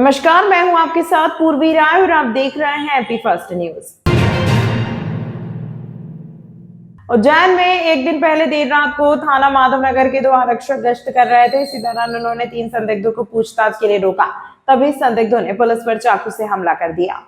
नमस्कार, मैं हूं आपके साथ पूर्वी राय और आप देख रहे हैं एपी फर्स्ट न्यूज। उज्जैन में एक दिन पहले देर रात को थाना माधवनगर के 2 आरक्षक गश्त कर रहे थे। इसी दौरान उन्होंने 3 संदिग्धों को पूछताछ के लिए रोका, तभी संदिग्धों ने पुलिस पर चाकू से हमला कर दिया।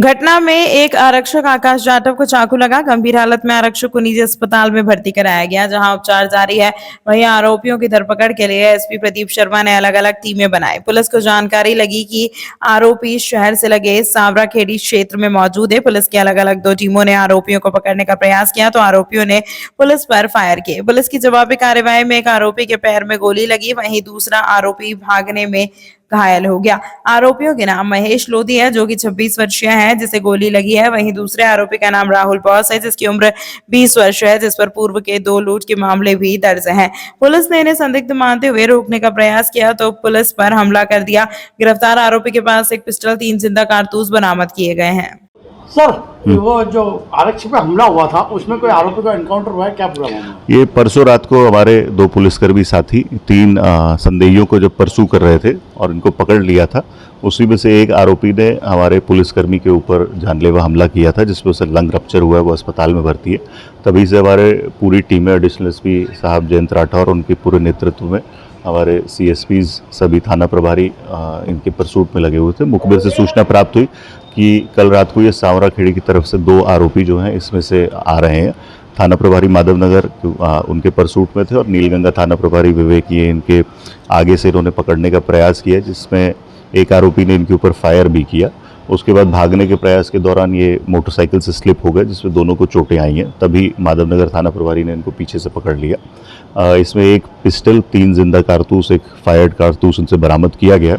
घटना में एक आरक्षक आकाश जाटव को चाकू लगा। गंभीर हालत में आरक्षक को निजी अस्पताल में भर्ती कराया गया, जहां उपचार जारी है। वहीं आरोपियों की धरपकड़ के लिए एसपी प्रदीप शर्मा ने अलग अलग टीमें बनाई। पुलिस को जानकारी लगी कि आरोपी शहर से लगे सांवराखेड़ी क्षेत्र में मौजूद है। पुलिस की अलग अलग 2 टीमों ने आरोपियों को पकड़ने का प्रयास किया तो आरोपियों ने पुलिस पर फायर किए। पुलिस की जवाबी कार्रवाई में एक आरोपी के पैर में गोली लगी, वहीं दूसरा आरोपी भागने में घायल हो गया। आरोपियों के नाम महेश लोधी है, जो कि 26 वर्षीय है, जिसे गोली लगी है। वहीं दूसरे आरोपी का नाम राहुल बॉस है, जिसकी उम्र 20 वर्ष है, जिस पर पूर्व के 2 लूट के मामले भी दर्ज हैं। पुलिस ने इन्हें संदिग्ध मानते हुए रोकने का प्रयास किया तो पुलिस पर हमला कर दिया। गिरफ्तार आरोपी के पास एक पिस्टल, 3 जिंदा कारतूस बरामद किए गए हैं। सर, वो जो आरक्षक पे हमला हुआ था उसमें कोई आरोपी का एनकाउंटर हुआ है, क्या पूरा मामला? ये परसों रात को हमारे 2 पुलिसकर्मी साथी 3 संदेहियों को जब परसू कर रहे थे और इनको पकड़ लिया था, उसी में से एक आरोपी ने हमारे पुलिसकर्मी के ऊपर जानलेवा हमला किया था, जिसमें उसे लंग रप्चर हुआ है, वो अस्पताल में भर्ती है। तभी से हमारे पूरी टीमें, एडिशनल एसपी साहब जयंत राठौर और उनके पूरे नेतृत्व में हमारे सीएसपीज, सभी थाना प्रभारी इनके परसूट में लगे हुए थे। मुखबिर से सूचना प्राप्त हुई कि कल रात को ये सांवराखेड़ी की तरफ से 2 आरोपी जो हैं इसमें से आ रहे हैं। थाना प्रभारी माधवनगर उनके परसूट में थे और नीलगंगा थाना प्रभारी विवेक, ये इनके आगे से इन्होंने पकड़ने का प्रयास किया, जिसमें एक आरोपी ने इनके ऊपर फायर भी किया। उसके बाद भागने के प्रयास के दौरान ये मोटरसाइकिल से स्लिप हो गए, जिसमें दोनों को चोटें आई हैं। तभी माधवनगर थाना प्रभारी ने इनको पीछे से पकड़ लिया। इसमें एक पिस्टल, 3 जिंदा कारतूस, एक फायर्ड कारतूस इनसे बरामद किया गया।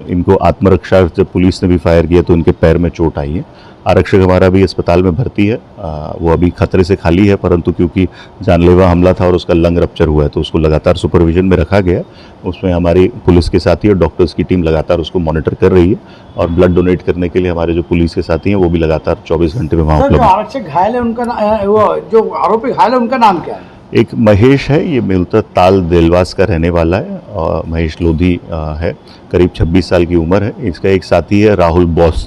इनको आत्मरक्षा जब पुलिस ने भी फायर किया तो इनके पैर में चोट आई है। आरक्षक हमारा भी अस्पताल में भर्ती है। वो अभी खतरे से खाली है, परंतु क्योंकि जानलेवा हमला था और उसका लंग रप्चर हुआ है तो उसको लगातार सुपरविजन में रखा गया। उसमें हमारी पुलिस के साथी और डॉक्टर्स की टीम लगातार उसको मॉनिटर कर रही है और ब्लड डोनेट करने के लिए हमारे जो पुलिस के साथी हैं वो भी लगातार 24 घंटे में वहाँ उपलब्ध है। आरक्षक घायल है, जो आरोपी घायल है उनका नाम क्या है? एक महेश है, ये मूलतः ताल देलवास का रहने वाला है और महेश लोधी है, करीब 26 साल की उम्र है। इसका एक साथी है राहुल बॉस,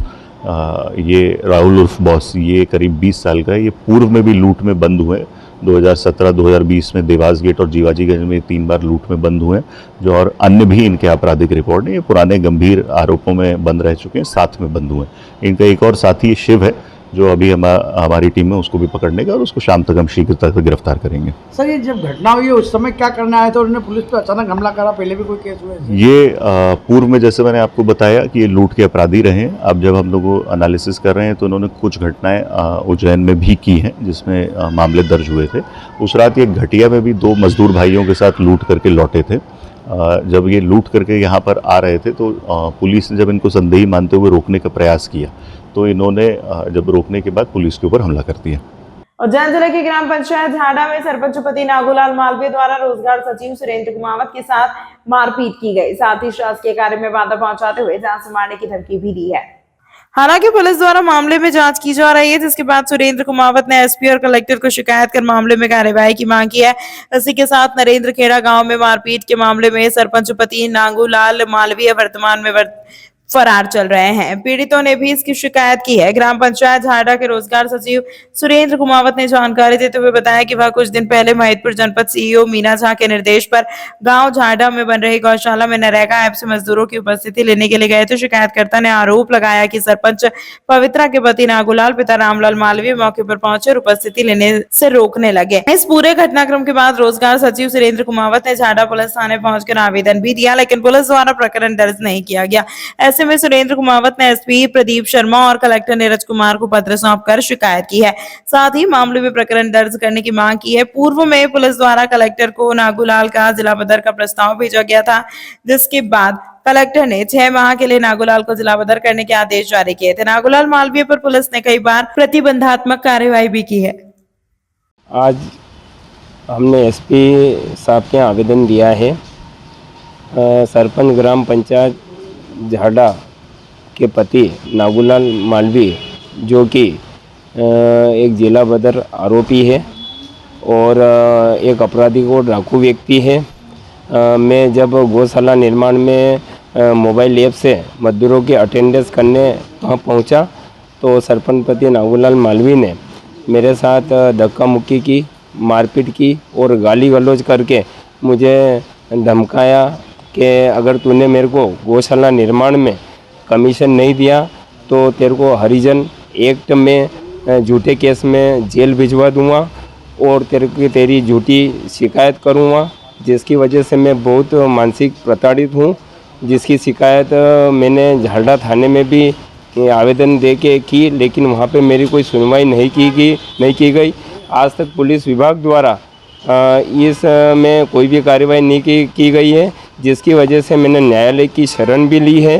ये राहुल उर्फ बॉस, ये करीब 20 साल का है। ये पूर्व में भी लूट में बंद हुए, 2017-2020 में देवास गेट और जीवाजीगंज में 3 बार लूट में बंद हुए, जो और अन्य भी इनके आपराधिक रिकॉर्ड है। ये पुराने गंभीर आरोपों में बंद रह चुके हैं, साथ में बंद हुए। इनका एक और साथी शिव है, जो अभी हमारी टीम में उसको भी पकड़ने का और उसको शाम तक हम शीघ्रता से गिरफ्तार करेंगे। सर, ये जब घटना हुई है उस समय क्या करना आया था और उन्होंने पुलिस पे अचानक हमला करा? पहले भी कोई केस हुए? ये पूर्व में जैसे मैंने आपको बताया कि ये लूट के अपराधी रहे हैं। अब जब हम लोग एनालिसिस कर रहे हैं तो उन्होंने कुछ घटनाएं उज्जैन में भी की हैं, जिसमें मामले दर्ज हुए थे। उस रात ये घटिया में भी 2 मजदूर भाइयों के साथ लूट करके लौटे थे। जब ये लूट करके यहाँ पर आ रहे थे तो पुलिस ने जब इनको संदेही मानते हुए रोकने का प्रयास किया तो इन्होंने जब रोकने के बाद पुलिस के ऊपर हमला कर दिया। उज्जैन जिले की ग्राम पंचायत झाड़ा में सरपंच पति नागूलाल मालवीय द्वारा रोजगार सचिव सुरेंद्र कुमावत के साथ मारपीट की गई, साथ ही शासकीय कार्य में बाधा पहुंचाते हुए जान से मारने की धमकी भी दी है। हालांकि पुलिस द्वारा मामले में जांच की जा रही है, जिसके बाद सुरेंद्र कुमावत ने एसपी और कलेक्टर को शिकायत कर मामले में कार्यवाही की मांग की है। इसी के साथ नरेंद्र खेड़ा गांव में मारपीट के मामले में सरपंच पति नागूलाल मालवीय वर्तमान में फरार चल रहे हैं। पीड़ितों ने भी इसकी शिकायत की है। ग्राम पंचायत झाड़ा के रोजगार सचिव सुरेंद्र कुमावत ने जानकारी देते हुए बताया कि वह कुछ दिन पहले महिदपुर जनपद सीईओ मीना झा के निर्देश पर गांव झाड़ा में बन रही गौशाला में नरेगा ऐप से मजदूरों की उपस्थिति लेने के लिए गए थे। शिकायतकर्ता ने आरोप लगाया कि सरपंच पवित्रा के पति नागूलाल पिता रामलाल मालवीय मौके पर पहुंचे और उपस्थिति लेने से रोकने लगे। इस पूरे घटनाक्रम के बाद रोजगार सचिव सुरेंद्र कुमावत ने झाड़ा पुलिस थाने पहुंचकर आवेदन भी दिया, लेकिन पुलिस द्वारा प्रकरण दर्ज नहीं किया गया। ऐसे में सुरेंद्र कुमावत ने एसपी प्रदीप शर्मा और कलेक्टर नीरज कुमार को पत्र सौंपकर शिकायत की है, साथ ही मामले में प्रकरण दर्ज करने की मांग की है। पूर्व में पुलिस द्वारा कलेक्टर को नागूलाल का जिला बदर का प्रस्ताव भेजा गया था, जिसके बाद कलेक्टर ने 6 माह के लिए नागूलाल को जिला बदर करने के आदेश जारी किए थे। नागूलाल मालवीय पर पुलिस ने कई बार प्रतिबंधात्मक कार्यवाही भी की है। आज हमने एसपी साहब के आवेदन दिया है। सरपंच ग्राम पंचायत झाड़ा के पति नागूलाल मालवीय, जो कि एक जिला बदर आरोपी है और एक अपराधी को डाकू व्यक्ति है, मैं जब गौशाला निर्माण में मोबाइल ऐप से मजदूरों की अटेंडेंस करने वहाँ पहुँचा तो सरपंच पति नागूलाल मालवी ने मेरे साथ धक्का मुक्की की, मारपीट की और गाली गलौज करके मुझे धमकाया कि अगर तूने मेरे को गौशाला निर्माण में कमीशन नहीं दिया तो तेरे को हरिजन एक्ट में झूठे केस में जेल भिजवा दूंगा और तेरी झूठी शिकायत करूंगा, जिसकी वजह से मैं बहुत मानसिक प्रताड़ित हूं। जिसकी शिकायत मैंने झालडा थाने में भी आवेदन दे के की, लेकिन वहां पे मेरी कोई सुनवाई नहीं की गई। आज तक पुलिस विभाग द्वारा इस में कोई भी कार्रवाई नहीं की गई है, जिसकी वजह से मैंने न्यायालय की शरण भी ली है।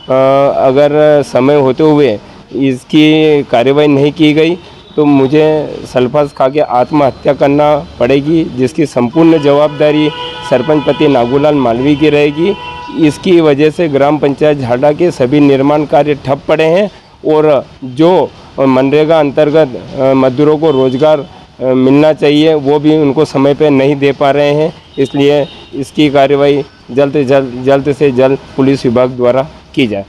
अगर समय होते हुए इसकी कार्रवाई नहीं की गई तो मुझे सल्फास खा के आत्महत्या करना पड़ेगी, जिसकी संपूर्ण जवाबदारी सरपंच पति नागूलाल मालवी की रहेगी। इसकी वजह से ग्राम पंचायत झालडा के सभी निर्माण कार्य ठप पड़े हैं और जो मनरेगा अंतर्गत मजदूरों को रोजगार मिलना चाहिए वो भी उनको समय पे नहीं दे पा रहे हैं। इसलिए इसकी कार्रवाई जल्द से जल्द पुलिस विभाग द्वारा की जाए।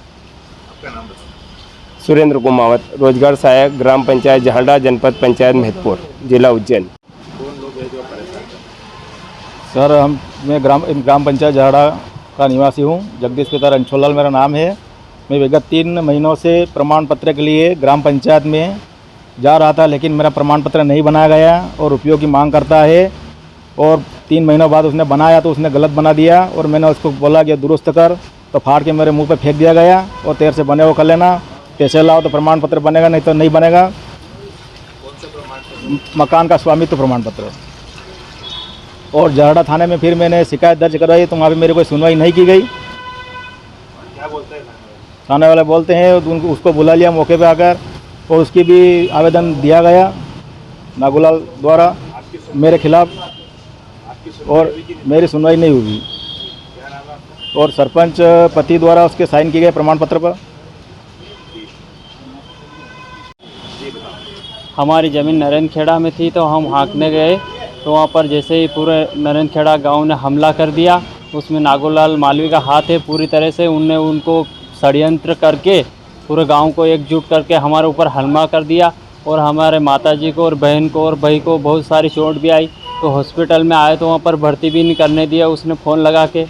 सुरेंद्र कुमावत, रोजगार सहायक, ग्राम पंचायत झालडा, जनपद पंचायत महतपुर, जिला उज्जैन। सर मैं ग्राम पंचायत झालडा का निवासी हूँ। जगदीश पिता रणछोड़लाल मेरा नाम है। मैं विगत 3 महीनों से प्रमाण पत्र के लिए ग्राम पंचायत में जा रहा था, लेकिन मेरा प्रमाण पत्र नहीं बनाया गया और रुपयों की मांग करता है। और 3 महीनों बाद उसने बनाया तो उसने गलत बना दिया और मैंने उसको बोला कि दुरुस्त कर, तो फाड़ के मेरे मुंह पे फेंक दिया गया और तेरे से बने वो कर लेना, पैसे लाओ तो प्रमाण पत्र बनेगा, नहीं तो नहीं बनेगा। मकान का स्वामित्व प्रमाण पत्र। और झालडा थाने में फिर मैंने शिकायत दर्ज करवाई तो वहाँ पे मेरी कोई सुनवाई नहीं की गई। क्या बोलते हैं थाने वाले बोलते हैं उसको बुला लिया मौके पे आकर और उसकी भी आवेदन दिया गया नागूलाल द्वारा मेरे खिलाफ, और मेरी सुनवाई नहीं हुई। और सरपंच पति द्वारा उसके साइन किए गए प्रमाण पत्र पर। हमारी ज़मीन नरेंद्र खेड़ा में थी तो हम हाँकने गए तो वहाँ पर जैसे ही पूरे नरेंद्र खेड़ा गांव ने हमला कर दिया, उसमें नागूलाल मालवी का हाथ है पूरी तरह से। उनने उनको षड्यंत्र करके पूरे गांव को एकजुट करके हमारे ऊपर हमला कर दिया और हमारे माताजी को और बहन को और भाई को बहुत सारी चोट भी आई। तो हॉस्पिटल में आए तो वहाँ पर भर्ती भी नहीं करने दिया उसने फ़ोन लगा के।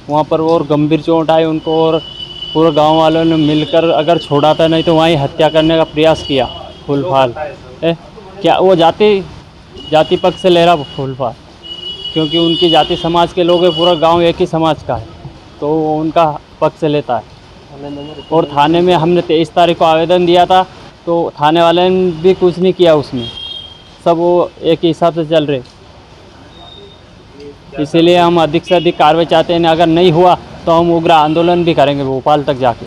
वहाँ पर और गंभीर चोट आई उनको और पूरे गांव वालों ने मिलकर अगर छोड़ाता नहीं तो वहीं हत्या करने का प्रयास किया फूलफाल। क्या वो जाति पक्ष से ले रहा फूलफाल, क्योंकि उनकी जाति समाज के लोग हैं, पूरा गांव एक ही समाज का है तो वो उनका पक्ष लेता है। और थाने में हमने 23 तारीख को आवेदन दिया था तो थाने वाले ने भी कुछ नहीं किया उसमें, सब वो एक ही हिसाब से चल रहे। इसीलिए हम अधिक से अधिक कार्रवाई चाहते हैं। अगर नहीं हुआ तो हम उग्र आंदोलन भी करेंगे भोपाल तक जाके।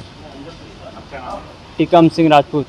टिकम सिंह राजपूत।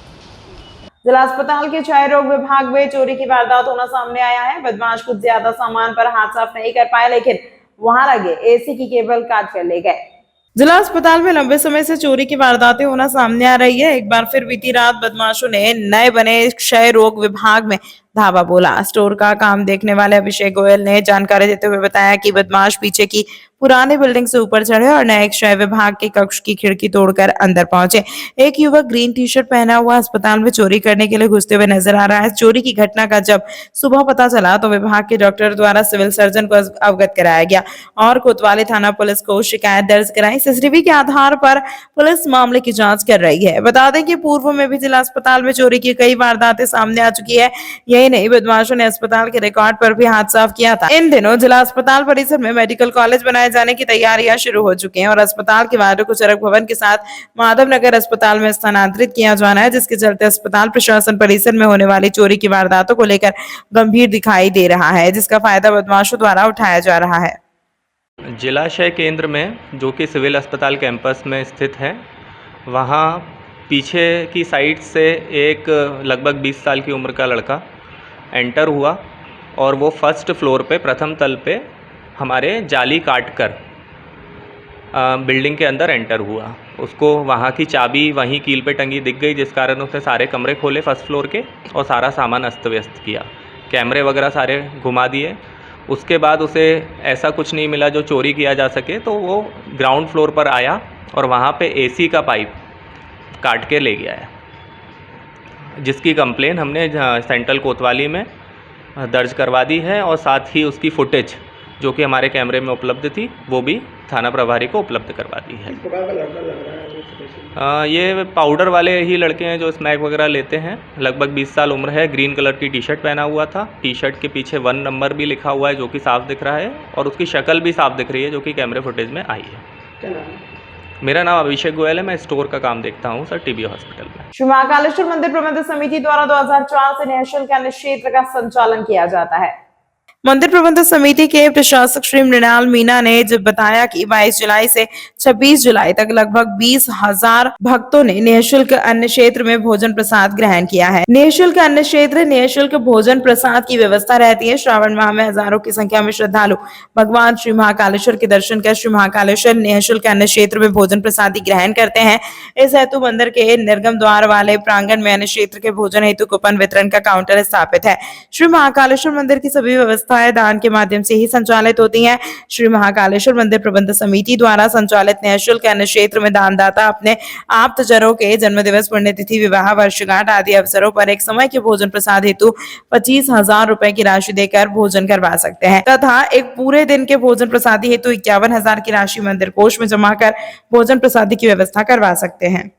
जिला अस्पताल के क्षय रोग विभाग में चोरी की वारदात होना सामने आया है। बदमाश कुछ ज्यादा सामान पर हाथ साफ नहीं कर पाए, लेकिन वहां लगे एसी की केबल काट कर ले गए। जिला अस्पताल में लंबे समय से चोरी की वारदातें होना सामने आ रही है। एक बार फिर बीती रात बदमाशों ने नए बने क्षय रोग विभाग में धावा बोला। स्टोर का काम देखने वाले अभिषेक गोयल ने जानकारी देते हुए बताया कि बदमाश पीछे की पुरानी बिल्डिंग से ऊपर चढ़े और नए क्षय विभाग के कक्ष की खिड़की तोड़कर अंदर पहुंचे। एक युवक ग्रीन टी शर्ट पहना हुआ अस्पताल में चोरी करने के लिए घुसते हुए नजर आ रहा है। चोरी की घटना का जब सुबह पता चला तो विभाग के डॉक्टर द्वारा सिविल सर्जन को अवगत कराया गया और कोतवाली थाना पुलिस को शिकायत दर्ज कराई। सीसीटीवी के आधार पर पुलिस मामले की जांच कर रही है। बता दें कि पूर्व में भी जिला अस्पताल में चोरी की कई वारदातें सामने आ चुकी है। यही नहीं, बदमाशों ने अस्पताल के रिकॉर्ड पर भी हाथ साफ किया था। इन दिनों जिला अस्पताल परिसर में मेडिकल कॉलेज बनाए जाने की तैयारियां शुरू हो चुकी हैं और अस्पताल के वार्डों को चरक भवन के साथ माधवनगर अस्पताल में स्थानांतरित किया जाना है, जिसके चलते अस्पताल प्रशासन परिसर में होने वाली चोरी की वारदातों को लेकर गंभीर दिखाई दे रहा है, जिसका फायदा बदमाशों द्वारा उठाया जा रहा है। जिलाशय केंद्र में जो कि सिविल अस्पताल कैंपस में स्थित है, वहाँ पीछे की साइड से एक लगभग 20 साल की उम्र का लड़का एंटर हुआ और वो फर्स्ट फ्लोर पे प्रथम तल पे हमारे जाली काट कर बिल्डिंग के अंदर एंटर हुआ। उसको वहाँ की चाबी वहीं कील पे टंगी दिख गई, जिस कारण उसने सारे कमरे खोले फर्स्ट फ्लोर के और सारा सामान अस्त व्यस्त किया। कैमरे वगैरह सारे घुमा दिए उसके बाद उसे ऐसा कुछ नहीं मिला जो चोरी किया जा सके, तो वो ग्राउंड फ्लोर पर आया और वहाँ पे एसी का पाइप काट के ले गया है, जिसकी कंप्लेन हमने सेंट्रल कोतवाली में दर्ज करवा दी है और साथ ही उसकी फुटेज जो कि हमारे कैमरे में उपलब्ध थी वो भी थाना प्रभारी को उपलब्ध करवा दी है। ये पाउडर वाले ही लड़के हैं जो स्मैक वगैरह लेते हैं। लगभग 20 साल उम्र है। ग्रीन कलर की टी शर्ट पहना हुआ था। टी शर्ट के पीछे 1 नंबर भी लिखा हुआ है जो कि साफ दिख रहा है और उसकी शक्ल भी साफ दिख रही है जो कि कैमरे फुटेज में आई है। मेरा नाम अभिषेक गोयल है। मैं स्टोर का काम देखता हूँ सर टीबी हॉस्पिटल में। श्री महाकालेश्वर मंदिर प्रबंध समिति द्वारा 2004 से निःशुल्क अन्य क्षेत्र का संचालन किया जाता है। मंदिर प्रबंध समिति के प्रशासक श्री मृणाल मीना ने जब बताया कि 22 जुलाई से 26 जुलाई तक लगभग 20,000 भक्तों ने निःशुल्क अन्न क्षेत्र में भोजन प्रसाद ग्रहण किया है। निःशुल्क अन्न क्षेत्र निःशुल्क भोजन प्रसाद की व्यवस्था रहती है। श्रावण माह में हजारों की संख्या में श्रद्धालु भगवान श्री महाकालेश्वर के दर्शन कर श्री महाकालेश्वर निःशुल्क अन्न क्षेत्र में भोजन प्रसादी ग्रहण करते हैं। इस हेतु मंदिर के निर्गम द्वार वाले प्रांगण में अन्न क्षेत्र के भोजन हेतु कूपन वितरण का काउंटर स्थापित है। श्री महाकालेश्वर मंदिर की सभी व्यवस्था दान के माध्यम से ही संचालित होती हैं। श्री महाकालेश्वर मंदिर प्रबंध समिति द्वारा संचालित निःशुल्क अन्न क्षेत्र में दानदाता अपने आप्तजनों के जन्मदिवस, पुण्यतिथि, विवाह, वर्षगांठ आदि अवसरों पर एक समय के भोजन प्रसाद हेतु 25,000 रुपए की राशि देकर भोजन करवा सकते हैं तथा एक पूरे दिन के भोजन प्रसादी हेतु 51,000 की राशि मंदिर कोष में जमा कर भोजन प्रसादी की व्यवस्था करवा सकते हैं।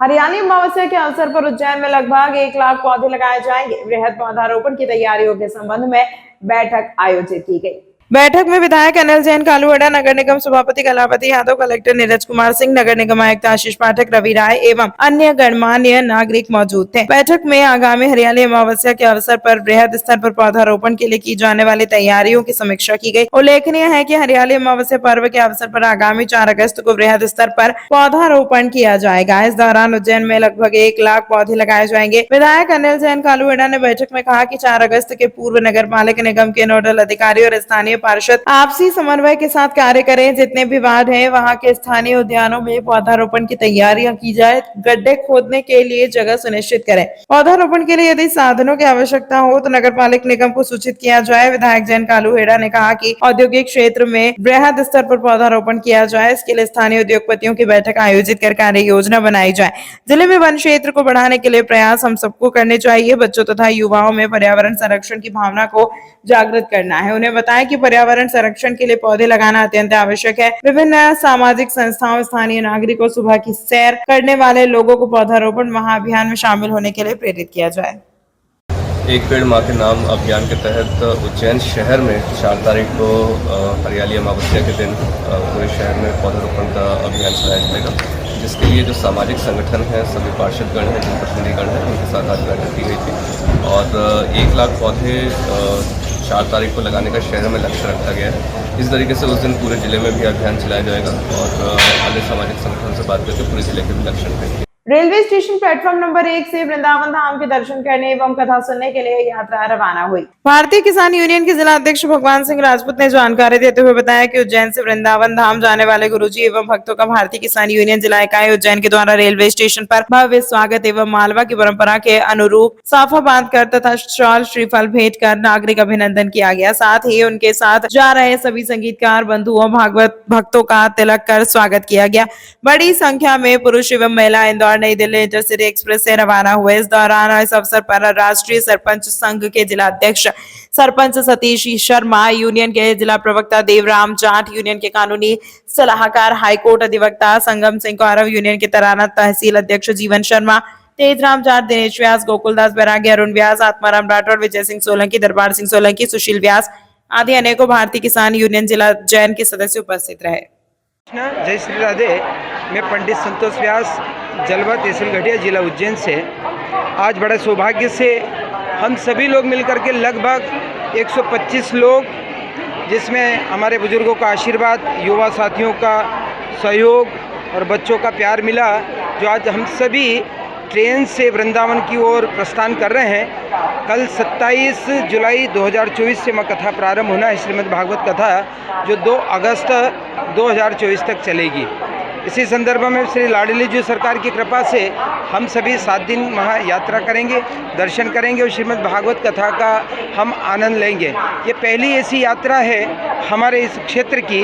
हरियाली अमावस्या के अवसर पर उज्जैन में लगभग 1 लाख पौधे लगाए जाएंगे। वृहद पौधारोपण की तैयारियों के संबंध में बैठक आयोजित की गई। बैठक में विधायक अनिल जैन कालूवाड़ा, नगर निगम सभापति कलापति यादव, कलेक्टर नीरज कुमार सिंह, नगर निगम आयुक्त आशीष पाठक, रवि राय एवं अन्य गणमान्य नागरिक मौजूद थे। बैठक में आगामी हरियाली अमावस्या के अवसर पर वृहद स्तर पर पौधारोपण के लिए की जाने वाली तैयारियों की समीक्षा की गई। उल्लेखनीय है कि हरियाली अमावस्या पर्व के अवसर पर आगामी 4 अगस्त को वृहद स्तर पर पौधारोपण किया जाएगा। इस दौरान उज्जैन में लगभग 1 लाख पौधे लगाए जाएंगे। विधायक अनिल जैन कालूवाड़ा ने बैठक में कहा कि 4 अगस्त के पूर्व नगर पालिका निगम के नोडल अधिकारी और स्थानीय पार्षद आपसी समन्वय के साथ कार्य करें। जितने भी वार्ड हैं वहां के स्थानीय उद्यानों में पौधारोपण की तैयारियां की जाए। गड्ढे खोदने के लिए जगह सुनिश्चित करें। पौधारोपण के लिए यदि साधनों की आवश्यकता हो तो नगर पालिका निगम को सूचित किया जाए। विधायक जैन कालूवाड़ा ने कहा कि औद्योगिक क्षेत्र में वृहद स्तर पर पौधारोपण किया जाए। इसके लिए स्थानीय उद्योगपतियों की बैठक आयोजित कर कार्य योजना बनाई जाए। जिले में वन क्षेत्र को बढ़ाने के लिए प्रयास हम सबको करने चाहिए। बच्चों तथा युवाओं में पर्यावरण संरक्षण की भावना को जागृत करना है। उन्हें बताया कि पर्यावरण संरक्षण के लिए पौधे लगाना अत्यंत आवश्यक है। विभिन्न सामाजिक संस्थाओं, स्थानीय नागरिकों, सुबह की सैर करने वाले लोगों को पौधारोपण महाअभियान में शामिल होने के लिए प्रेरित किया जाए। एक पेड़ माँ के नाम अभियान के तहत उज्जैन शहर में 4 तारीख को हरियाली अमावस्या के दिन पूरे शहर में पौधारोपण का अभियान चलाया जाएगा, जिसके लिए जो सामाजिक संगठन हैं, सभी पार्षदगण हैं, जनप्रतिनिधिगण हैं, उनके साथ आज बैठक की गई थी और 1 लाख पौधे 4 तारीख को लगाने का शहर में लक्ष्य रखा गया है। इस तरीके से उस दिन पूरे जिले में भी अभियान चलाया जाएगा और अन्य सामाजिक संगठन से बात करके पूरे जिले के भी लक्ष्य रखेंगे। रेलवे स्टेशन प्लेटफॉर्म नंबर 1 से वृंदावन धाम के दर्शन करने एवं कथा सुनने के लिए यात्रा रवाना हुई। भारतीय किसान यूनियन के जिला अध्यक्ष भगवान सिंह राजपूत ने जानकारी देते हुए बताया कि उज्जैन से वृंदावन धाम जाने वाले गुरुजी एवं भक्तों का भारतीय किसान यूनियन जिला इकाई उज्जैन के द्वारा रेलवे स्टेशन पर भव्य स्वागत एवं मालवा की परंपरा के अनुरूप साफा बांधकर तथा शॉल श्रीफल भेंट कर नागरिक अभिनंदन किया गया। साथ ही उनके साथ जा रहे सभी संगीतकार बंधुओं भागवत भक्तों का तिलक कर स्वागत किया गया। बड़ी संख्या में पुरुष एवं महिला इंदौर नई दिल्ली इंटरसिटी एक्सप्रेस से रवाना हुए। इस दौरान इस अवसर पर राष्ट्रीय सरपंच संघ के जिला अध्यक्ष सरपंच सतीश शर्मा, यूनियन के जिला प्रवक्ता देवराम जाट, यूनियन के कानूनी सलाहकार हाईकोर्ट अधिवक्ता संगम सिंह गौरव, यूनियन के तराना तहसील अध्यक्ष जीवन शर्मा, तेजराम जाट, दिनेश व्यास, गोकुलदास बैरागी, अरुण व्यास, आत्माराम राठौर, विजय सिंह सोलंकी, दरबार सिंह सोलंकी, सुशील व्यास आदि अनेकों भारतीय किसान यूनियन जिला उज्जैन के सदस्य उपस्थित रहे। जय श्री राधे। मैं पंडित संतोष व्यास, जलवा तहसील घटिया, जिला उज्जैन से। आज बड़े सौभाग्य से हम सभी लोग मिलकर के लगभग 125 लोग, जिसमें हमारे बुजुर्गों का आशीर्वाद, युवा साथियों का सहयोग और बच्चों का प्यार मिला, जो आज हम सभी ट्रेन से वृंदावन की ओर प्रस्थान कर रहे हैं। कल 27 जुलाई 2024 से माँ कथा प्रारंभ होना है, श्रीमद् भागवत कथा, जो 2 अगस्त 2024 तक चलेगी। इसी संदर्भ में श्री लाडली जी सरकार की कृपा से हम सभी 7 दिन वहाँ यात्रा करेंगे, दर्शन करेंगे और श्रीमद् भागवत कथा का हम आनंद लेंगे। ये पहली ऐसी यात्रा है हमारे इस क्षेत्र की,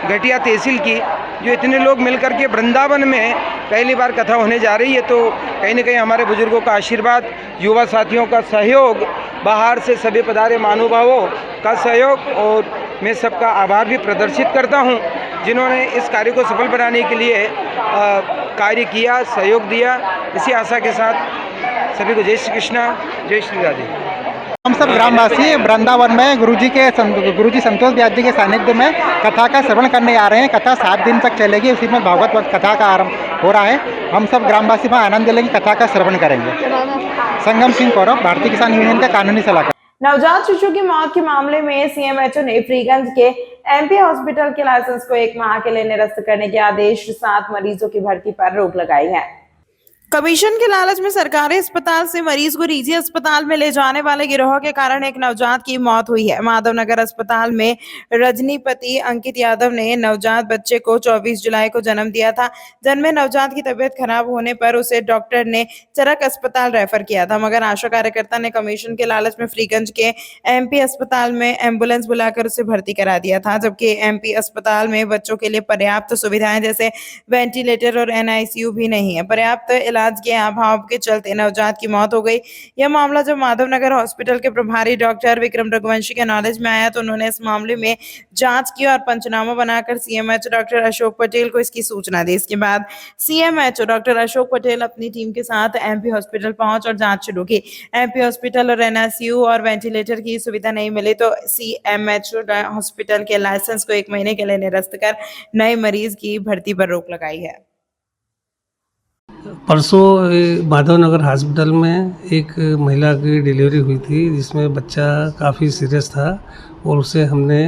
घटिया तहसील की, जो इतने लोग मिलकर के वृंदावन में पहली बार कथा होने जा रही है। तो कहीं न कहीं हमारे बुजुर्गों का आशीर्वाद, युवा साथियों का सहयोग, बाहर से सभी पधारे महानुभावों का सहयोग, और मैं सबका आभार भी प्रदर्शित करता हूं जिन्होंने इस कार्य को सफल बनाने के लिए कार्य किया, सहयोग दिया। इसी आशा के साथ सभी को जय श्री कृष्णा, जय श्री राधे। हम सब ग्रामवासी वृंदावन में गुरुजी संतोष व्यास जी के सानिध्य में कथा का श्रवण करने आ रहे हैं। कथा 7 दिन तक चलेगी। उसी में भागवत कथा का आरंभ हो रहा है। हम सब ग्रामवासी वहाँ आनंद लेंगे, कथा का श्रवण करेंगे। संगम सिंह कौरव, भारतीय किसान यूनियन का कानूनी सलाहकार। नवजात शिशु की मौत के मामले में सीएमएचओ ने फ्रीगंज के एमपी हॉस्पिटल के लाइसेंस को 1 माह के लिए निरस्त करने के आदेश 7 मरीजों की भर्ती पर रोक लगाई है। कमीशन के लालच में सरकारी अस्पताल से मरीज को निजी अस्पताल में ले जाने वाले गिरोह के कारण एक नवजात की मौत हुई है। माधवनगर अस्पताल में रजनीपति अंकित यादव ने नवजात बच्चे को 24 जुलाई को जन्म दिया था। जन्मे नवजात की तबीयत खराब होने पर उसे डॉक्टर ने चरक अस्पताल रेफर किया था, मगर आशा कार्यकर्ता ने कमीशन के लालच में फ्रीगंज के एमपी अस्पताल में एम्बुलेंस बुलाकर उसे भर्ती करा दिया था। जबकि एमपी अस्पताल में बच्चों के लिए पर्याप्त सुविधाएं जैसे वेंटिलेटर और NICU भी नहीं है। पर्याप्त इलाज के अभाव के चलते नवजात की मौत हो गई। यह मामला जब माधवनगर हॉस्पिटल के प्रभारी डॉक्टर विक्रम रघुवंशी के नॉलेज में आया तो उन्होंने इस मामले में जांच की और पंचनामा बनाकर सीएमएचओ डॉक्टर अशोक पटेल को इसकी सूचना दी। इसके बाद सीएमएचओ डॉक्टर अशोक पटेल अपनी टीम के साथ एमपी हॉस्पिटल पहुंच और जांच शुरू की। एमपी हॉस्पिटल और NICU और वेंटिलेटर की सुविधा नहीं मिली तो सीएमएचओ हॉस्पिटल के लाइसेंस को 1 महीने के लिए निरस्त कर नए मरीज की भर्ती पर रोक लगाई है। परसों माधवनगर हॉस्पिटल में एक महिला की डिलीवरी हुई थी जिसमें बच्चा काफ़ी सीरियस था और उसे हमने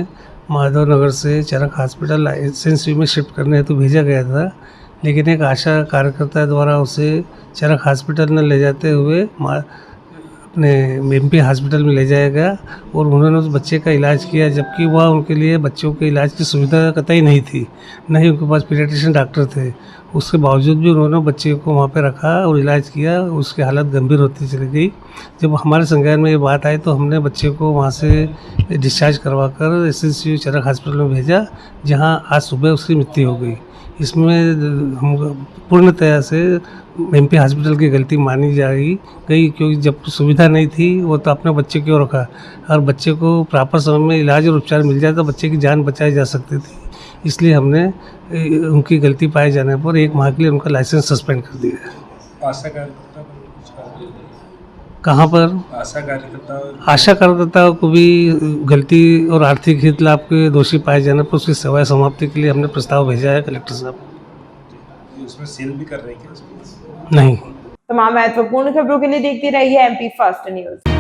माधवनगर से चरक हॉस्पिटल ICU में शिफ्ट करने हेतु भेजा गया था। लेकिन एक आशा कार्यकर्ता द्वारा उसे चरक हॉस्पिटल में ले जाते हुए अपने MP हॉस्पिटल में ले जाया गया और उन्होंने उस बच्चे का इलाज किया, जबकि वह उनके लिए बच्चों के इलाज की सुविधा कतई नहीं थी, न ही उनके पास पीडियाट्रिशियन डॉक्टर थे। उसके बावजूद भी उन्होंने बच्चे को वहाँ पे रखा और इलाज किया। उसकी हालत गंभीर होती चली गई। जब हमारे संज्ञान में ये बात आई तो हमने बच्चे को वहाँ से डिस्चार्ज करवा कर SCCU चरक हॉस्पिटल में भेजा, जहाँ आज सुबह उसकी मृत्यु हो गई। इसमें हम पूर्णतया से MP हॉस्पिटल की गलती मानी गई, क्योंकि जब सुविधा नहीं थी वो तो अपने बच्चे क्यों रखा, और बच्चे को प्रॉपर समय में इलाज और उपचार मिल जाए तो बच्चे की जान बचाई जा सकती थी। इसलिए हमने उनकी गलती पाए जाने पर 1 माह के लिए उनका लाइसेंस सस्पेंड कर दिया। आशा कार्यकर्ता कहाँ पर? आशा कार्यकर्ताओं को भी गलती और आर्थिक हित लाभ के दोषी पाए जाने पर उसकी सेवाएं समाप्ति के लिए हमने प्रस्ताव भेजा है कलेक्टर साहब। उसमें सेल भी कर रहे हैं क्या? नहीं। तमाम महत्वपूर्ण खबरों के लिए देखते रहिए MP फर्स्ट न्यूज।